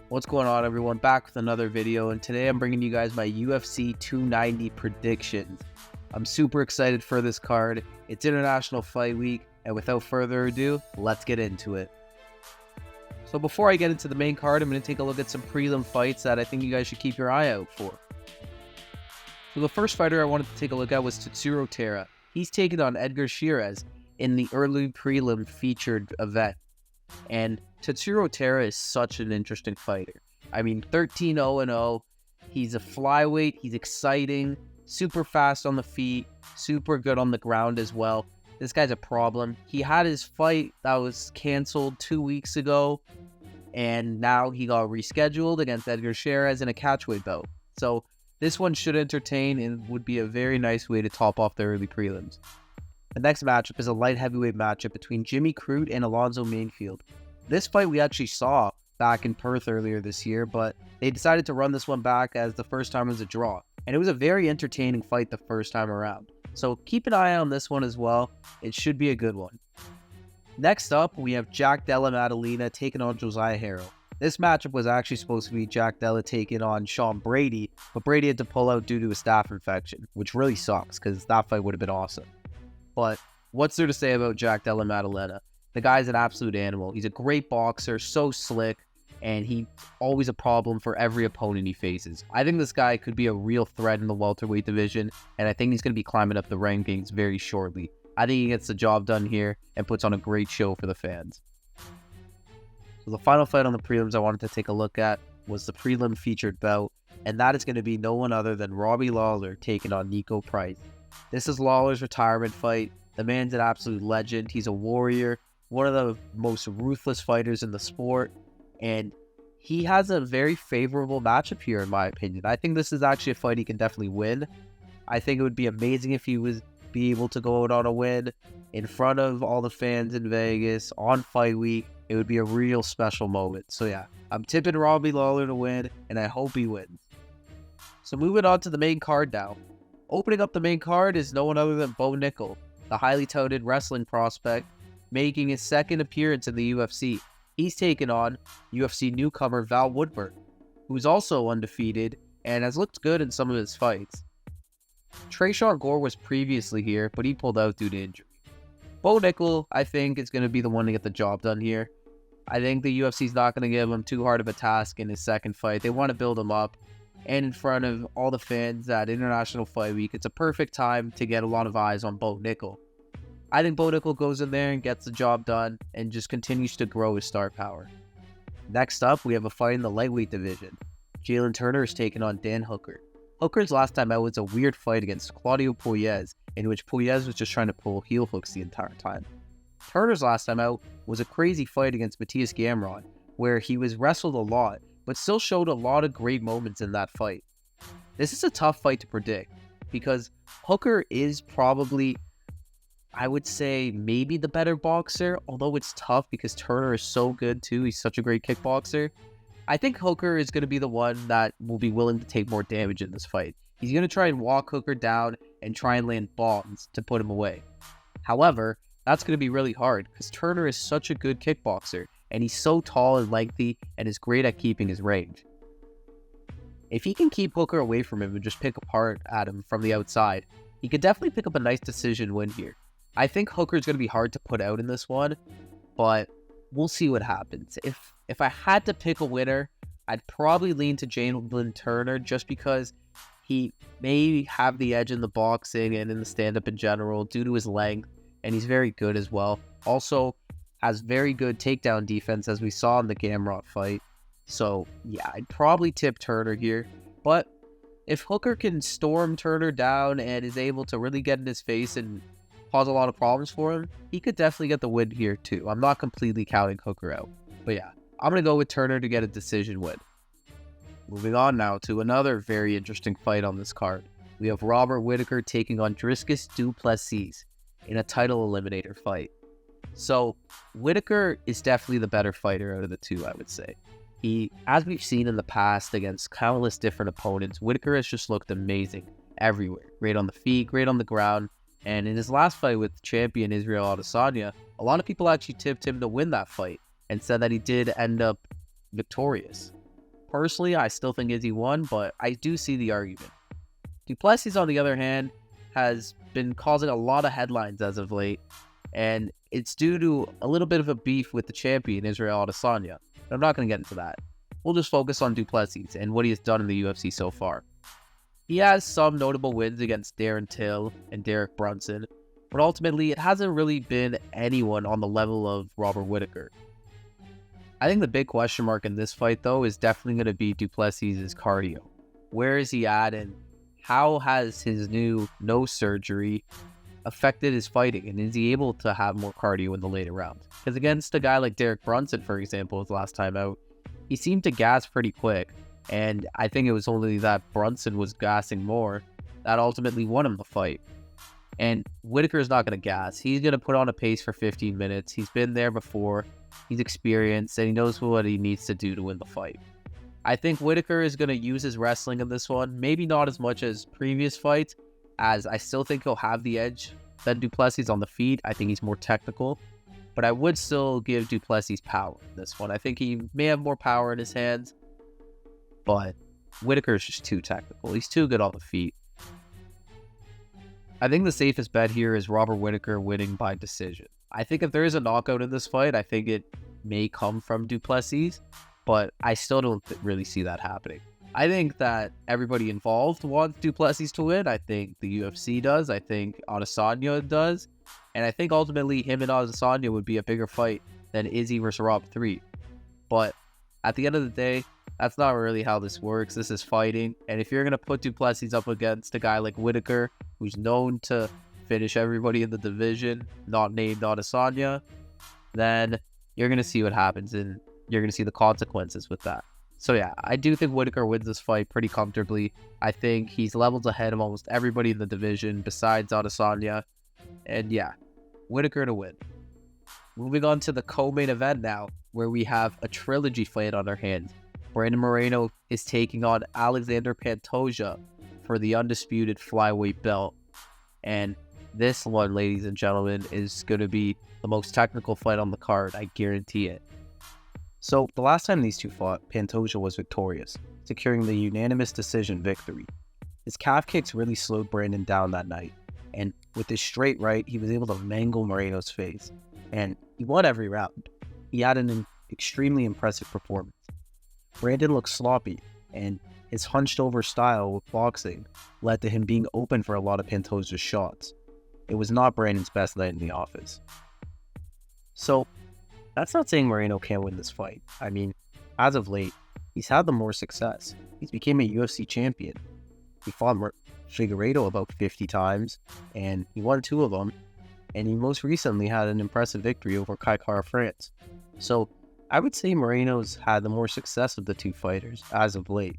What's going on, everyone? Back with another video, and today I'm bringing you guys my UFC 290 predictions. I'm super excited for this card. It's International Fight Week, and without further ado, let's get into it. So before I get into the main card, I'm going to take a look at some prelim fights that I think you guys should keep your eye out for. So the first fighter I wanted to take a look at was Tatsuro Taira. He's taking on Edgar Shiraz in the early prelim featured event. And Tatsuro Taira is such an interesting fighter. I mean, 13-0-0. He's a flyweight. He's exciting. Super fast on the feet. Super good on the ground as well. This guy's a problem. He had his fight that was canceled 2 weeks ago. And now he got rescheduled against Edgar Shiraz in a catchweight bout. So this one should entertain and would be a very nice way to top off the early prelims. The next matchup is a light heavyweight matchup between Jimmy Crute and Alonzo Mainfield. This fight we actually saw back in Perth earlier this year, but they decided to run this one back as the first time was a draw. And it was a very entertaining fight the first time around. So keep an eye on this one as well. It should be a good one. Next up, we have Jack Della Maddalena taking on Josiah Harrell. This matchup was actually supposed to be Jack Della taking on Sean Brady, but Brady had to pull out due to a staph infection, which really sucks because that fight would have been awesome. But what's there to say about Jack Della Maddalena? The guy's an absolute animal. He's a great boxer, so slick, and he's always a problem for every opponent he faces. I think this guy could be a real threat in the welterweight division, and I think he's going to be climbing up the rankings very shortly. I think he gets the job done here and puts on a great show for the fans. So the final fight on the prelims I wanted to take a look at was the prelim featured bout, and that is going to be no one other than Robbie Lawler taking on Nico Price. This is Lawler's retirement fight. The man's an absolute legend. He's a warrior, one of the most ruthless fighters in the sport, and he has a very favorable matchup here in my opinion. I think this is actually a fight he can definitely win. I think it would be amazing if he was be able to go out on a win in front of all the fans in Vegas on fight week. It would be a real special moment. So yeah, I'm tipping Robbie Lawler to win, and I hope he wins. So moving on to the main card now. Opening up the main card is no one other than Bo Nickel, the highly touted wrestling prospect, making his second appearance in the UFC. He's taken on UFC newcomer Val Woodburn, who's also undefeated and has looked good in some of his fights. Trayshawn Gore was previously here, but he pulled out due to injury. Bo Nickel, I think, is going to be the one to get the job done here. I think the UFC's not going to give him too hard of a task in his second fight. They want to build him up. And in front of all the fans at International Fight Week, it's a perfect time to get a lot of eyes on Bo Nickel. I think Bo Nickel goes in there and gets the job done and just continues to grow his star power. Next up, we have a fight in the lightweight division. Jalen Turner is taking on Dan Hooker. Hooker's last time out was a weird fight against Claudio Puelles, in which Puelles was just trying to pull heel hooks the entire time. Turner's last time out was a crazy fight against Matthias Gamrot, where he was wrestled a lot, but still showed a lot of great moments in that fight. This is a tough fight to predict, because Hooker is probably, I would say, maybe the better boxer, although it's tough because Turner is so good too. He's such a great kickboxer. I think Hooker is going to be the one that will be willing to take more damage in this fight. He's going to try and walk Hooker down and try and land bombs to put him away. However, that's going to be really hard because Turner is such a good kickboxer, and he's so tall and lengthy and is great at keeping his range. If he can keep Hooker away from him and just pick apart at him from the outside, he could definitely pick up a nice decision win here. I think Hooker's going to be hard to put out in this one, but we'll see what happens. If I had to pick a winner, I'd probably lean to Jalen Turner just because he may have the edge in the boxing and in the stand-up in general due to his length, and he's very good as well. Also, has very good takedown defense as we saw in the Gamrot fight. So yeah, I'd probably tip Turner here. But if Hooker can storm Turner down and is able to really get in his face and cause a lot of problems for him, he could definitely get the win here too. I'm not completely counting Hooker out. But yeah, I'm going to go with Turner to get a decision win. Moving on now to another very interesting fight on this card. We have Robert Whittaker taking on Dricus du Plessis in a title eliminator fight. So, Whittaker is definitely the better fighter out of the two, I would say. He, as we've seen in the past against countless different opponents, Whittaker has just looked amazing everywhere. Great on the feet, great on the ground, and in his last fight with champion Israel Adesanya, a lot of people actually tipped him to win that fight and said that he did end up victorious. Personally, I still think Izzy won, but I do see the argument. Duplessis, on the other hand, has been causing a lot of headlines as of late, and it's due to a little bit of a beef with the champion, Israel Adesanya. But I'm not going to get into that. We'll just focus on Duplessis and what he has done in the UFC so far. He has some notable wins against Darren Till and Derek Brunson, but ultimately it hasn't really been anyone on the level of Robert Whittaker. I think the big question mark in this fight, though, is definitely going to be Duplessis' cardio. Where is he at, and how has his new nose surgery affected his fighting, and is he able to have more cardio in the later rounds? Because against a guy like Derek Brunson, for example, his last time out, he seemed to gas pretty quick, and I think it was only that Brunson was gassing more that ultimately won him the fight. And Whittaker is not going to gas. He's going to put on a pace for 15 minutes. He's been there before. He's experienced, and he knows what he needs to do to win the fight. I think Whittaker is going to use his wrestling in this one. Maybe not as much as previous fights, as I still think he'll have the edge than Duplessis on the feet. I think he's more technical. But I would still give Duplessis power in this one. I think he may have more power in his hands, but Whittaker is just too technical. He's too good on the feet. I think the safest bet here is Robert Whittaker winning by decision. I think if there is a knockout in this fight, I think it may come from Duplessis, but I still don't really see that happening. I think that everybody involved wants Duplessis to win. I think the UFC does. I think Adesanya does. And I think ultimately him and Adesanya would be a bigger fight than Izzy versus Rob 3. But at the end of the day, that's not really how this works. This is fighting. And if you're going to put Duplessis up against a guy like Whittaker, who's known to finish everybody in the division, not named Adesanya, then you're going to see what happens, and you're going to see the consequences with that. So yeah, I do think Whittaker wins this fight pretty comfortably. I think he's levels ahead of almost everybody in the division besides Adesanya. And yeah, Whittaker to win. Moving on to the co-main event now, where we have a trilogy fight on our hands. Brandon Moreno is taking on Alexander Pantoja for the undisputed flyweight belt. And this one, ladies and gentlemen, is going to be the most technical fight on the card. I guarantee it. So, the last time these two fought, Pantoja was victorious, securing the unanimous decision victory. His calf kicks really slowed Brandon down that night, and with his straight right, he was able to mangle Moreno's face, and he won every round. He had an extremely impressive performance. Brandon looked sloppy, and his hunched-over style with boxing led to him being open for a lot of Pantoja's shots. It was not Brandon's best night in the office. So, that's not saying Moreno can't win this fight. I mean, as of late, he's had the more success. He's became a UFC champion. He fought Figueiredo about 50 times, and he won 2 of them, and he most recently had an impressive victory over Kai Kara-France. So, I would say Moreno's had the more success of the 2 fighters as of late.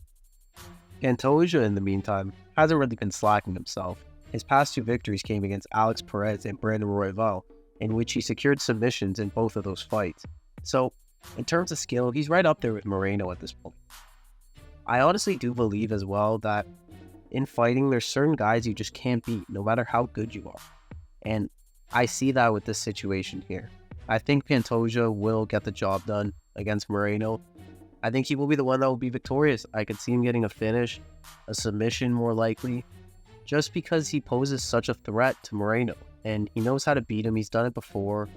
Pantoja, in the meantime, hasn't really been slacking himself. His past 2 victories came against Alex Perez and Brandon Royval, in which he secured submissions in both of those fights. So, in terms of skill, he's right up there with Moreno at this point. I honestly do believe as well that in fighting, there's certain guys you just can't beat, no matter how good you are. And I see that with this situation here. I think Pantoja will get the job done against Moreno. I think he will be the one that will be victorious. I could see him getting a finish, a submission more likely, just because he poses such a threat to Moreno. And he knows how to beat him. He's done it before.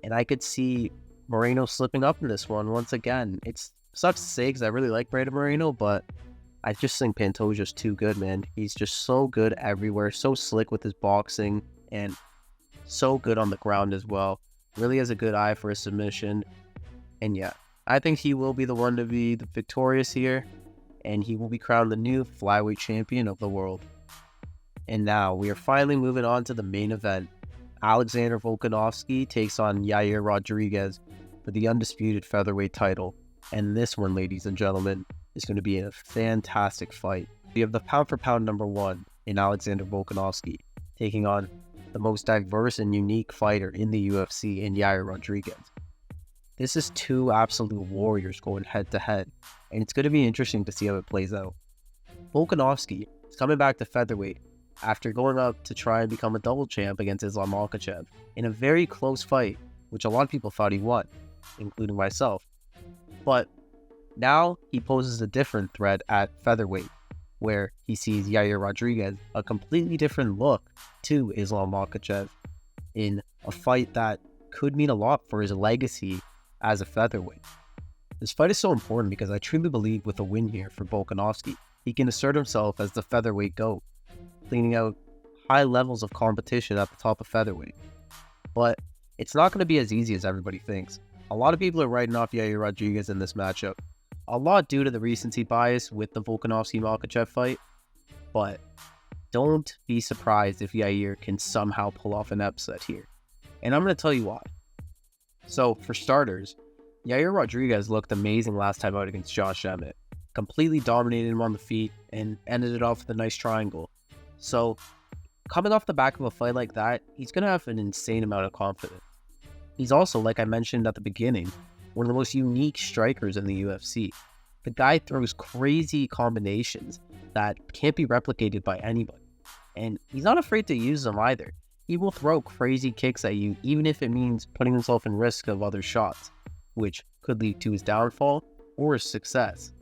And I could see Moreno slipping up in this one once again. It sucks to say because I really like Brandon Moreno, but I just think Pantoja's too good, man. He's just so good everywhere, so slick with his boxing, and so good on the ground as well. Really has a good eye for a submission. And yeah, I think he will be the one to be the victorious here, and he will be crowned the new flyweight champion of the world. And now, we are finally moving on to the main event. Alexander Volkanovski takes on Yair Rodriguez for the undisputed featherweight title. And this one, ladies and gentlemen, is going to be a fantastic fight. We have the pound-for-pound number 1 in Alexander Volkanovski, taking on the most diverse and unique fighter in the UFC in Yair Rodriguez. This is 2 absolute warriors going head-to-head, and it's going to be interesting to see how it plays out. Volkanovski is coming back to featherweight after going up to try and become a double champ against Islam Makhachev in a very close fight, which a lot of people thought he won, including myself. But Now he poses a different threat at featherweight, where he sees Yair Rodriguez, a completely different look to Islam Makhachev in a fight that could mean a lot for his legacy as a featherweight. This fight is so important because I truly believe with a win here for Volkanovski, he can assert himself as the featherweight GOAT, cleaning out high levels of competition at the top of featherweight. But it's not going to be as easy as everybody thinks. A lot of people are writing off Yair Rodriguez in this matchup, a lot due to the recency bias with the Volkanovski-Makhachev fight, but don't be surprised if Yair can somehow pull off an upset here. And I'm going to tell you why. So, for starters, Yair Rodriguez looked amazing last time out against Josh Emmett. Completely dominated him on the feet and ended it off with a nice triangle. So, coming off the back of a fight like that, he's going to have an insane amount of confidence. He's also, like I mentioned at the beginning, one of the most unique strikers in the UFC. The guy throws crazy combinations that can't be replicated by anybody. And he's not afraid to use them either. He will throw crazy kicks at you, even if it means putting himself in risk of other shots, which could lead to his downfall or his success.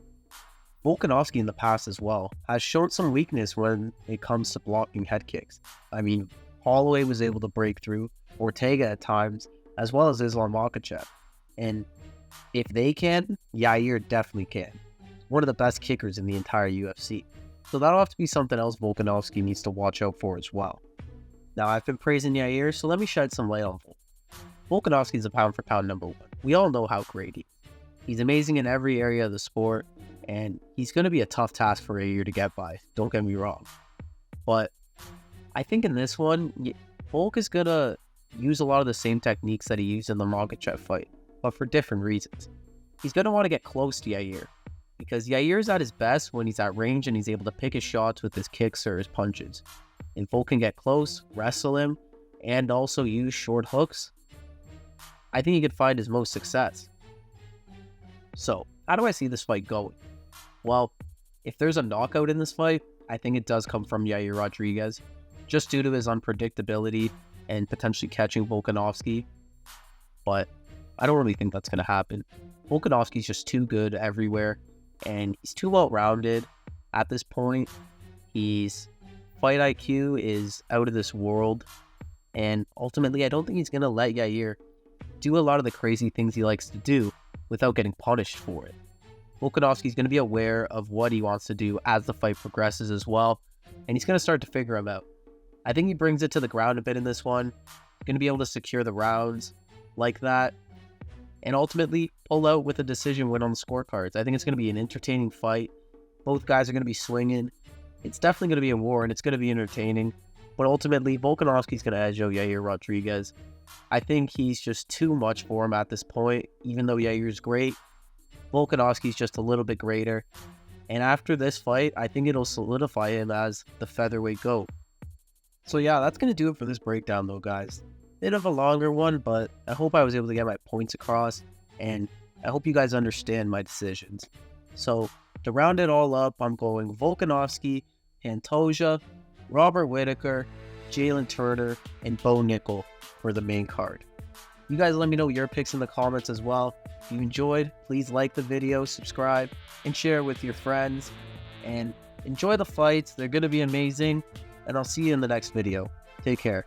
Volkanovski in the past as well has shown some weakness when it comes to blocking head kicks. I mean, Holloway was able to break through, Ortega at times, as well as Islam Makhachev. And if they can, Yair definitely can. One of the best kickers in the entire UFC. So that'll have to be something else Volkanovski needs to watch out for as well. Now, I've been praising Yair, so let me shed some light on Volkanovski is a pound-for-pound number one. We all know how great he is. He's amazing in every area of the sport, and he's going to be a tough task for Yair to get by. Don't get me wrong. But I think in this one, Volk is going to use a lot of the same techniques that he used in the Makhachev fight, but for different reasons. He's going to want to get close to Yair, because Yair's at his best when he's at range and he's able to pick his shots with his kicks or his punches. And Volk can get close, wrestle him, and also use short hooks. I think he could find his most success. So, how do I see this fight going? Well, if there's a knockout in this fight, I think it does come from Yair Rodriguez, just due to his unpredictability and potentially catching Volkanovski. But I don't really think that's going to happen. Volkanovski's just too good everywhere, and he's too well-rounded at this point. His fight IQ is out of this world, and ultimately I don't think he's going to let Yair do a lot of the crazy things he likes to do without getting punished for it. Volkanovski's going to be aware of what he wants to do as the fight progresses as well, and he's going to start to figure him out. I think he brings it to the ground a bit in this one, going to be able to secure the rounds like that, and ultimately pull out with a decision win on the scorecards. I think it's going to be an entertaining fight. Both guys are going to be swinging. It's definitely going to be a war, and it's going to be entertaining. But ultimately, Volkanovski's going to edge out Yair Rodriguez. I think he's just too much for him at this point, even though Yair's great. Volkanovski's just a little bit greater. And after this fight, I think it'll solidify him as the featherweight GOAT. So yeah, that's going to do it for this breakdown though, guys. Bit of a longer one, but I hope I was able to get my points across, and I hope you guys understand my decisions. So to round it all up, I'm going Volkanovski, Pantoja, Robert Whittaker, Jalen Turner, and Bo Nickel for the main card. You guys let me know your picks in the comments as well. If you enjoyed, please like the video, subscribe, and share with your friends. And enjoy the fights. They're going to be amazing. And I'll see you in the next video. Take care.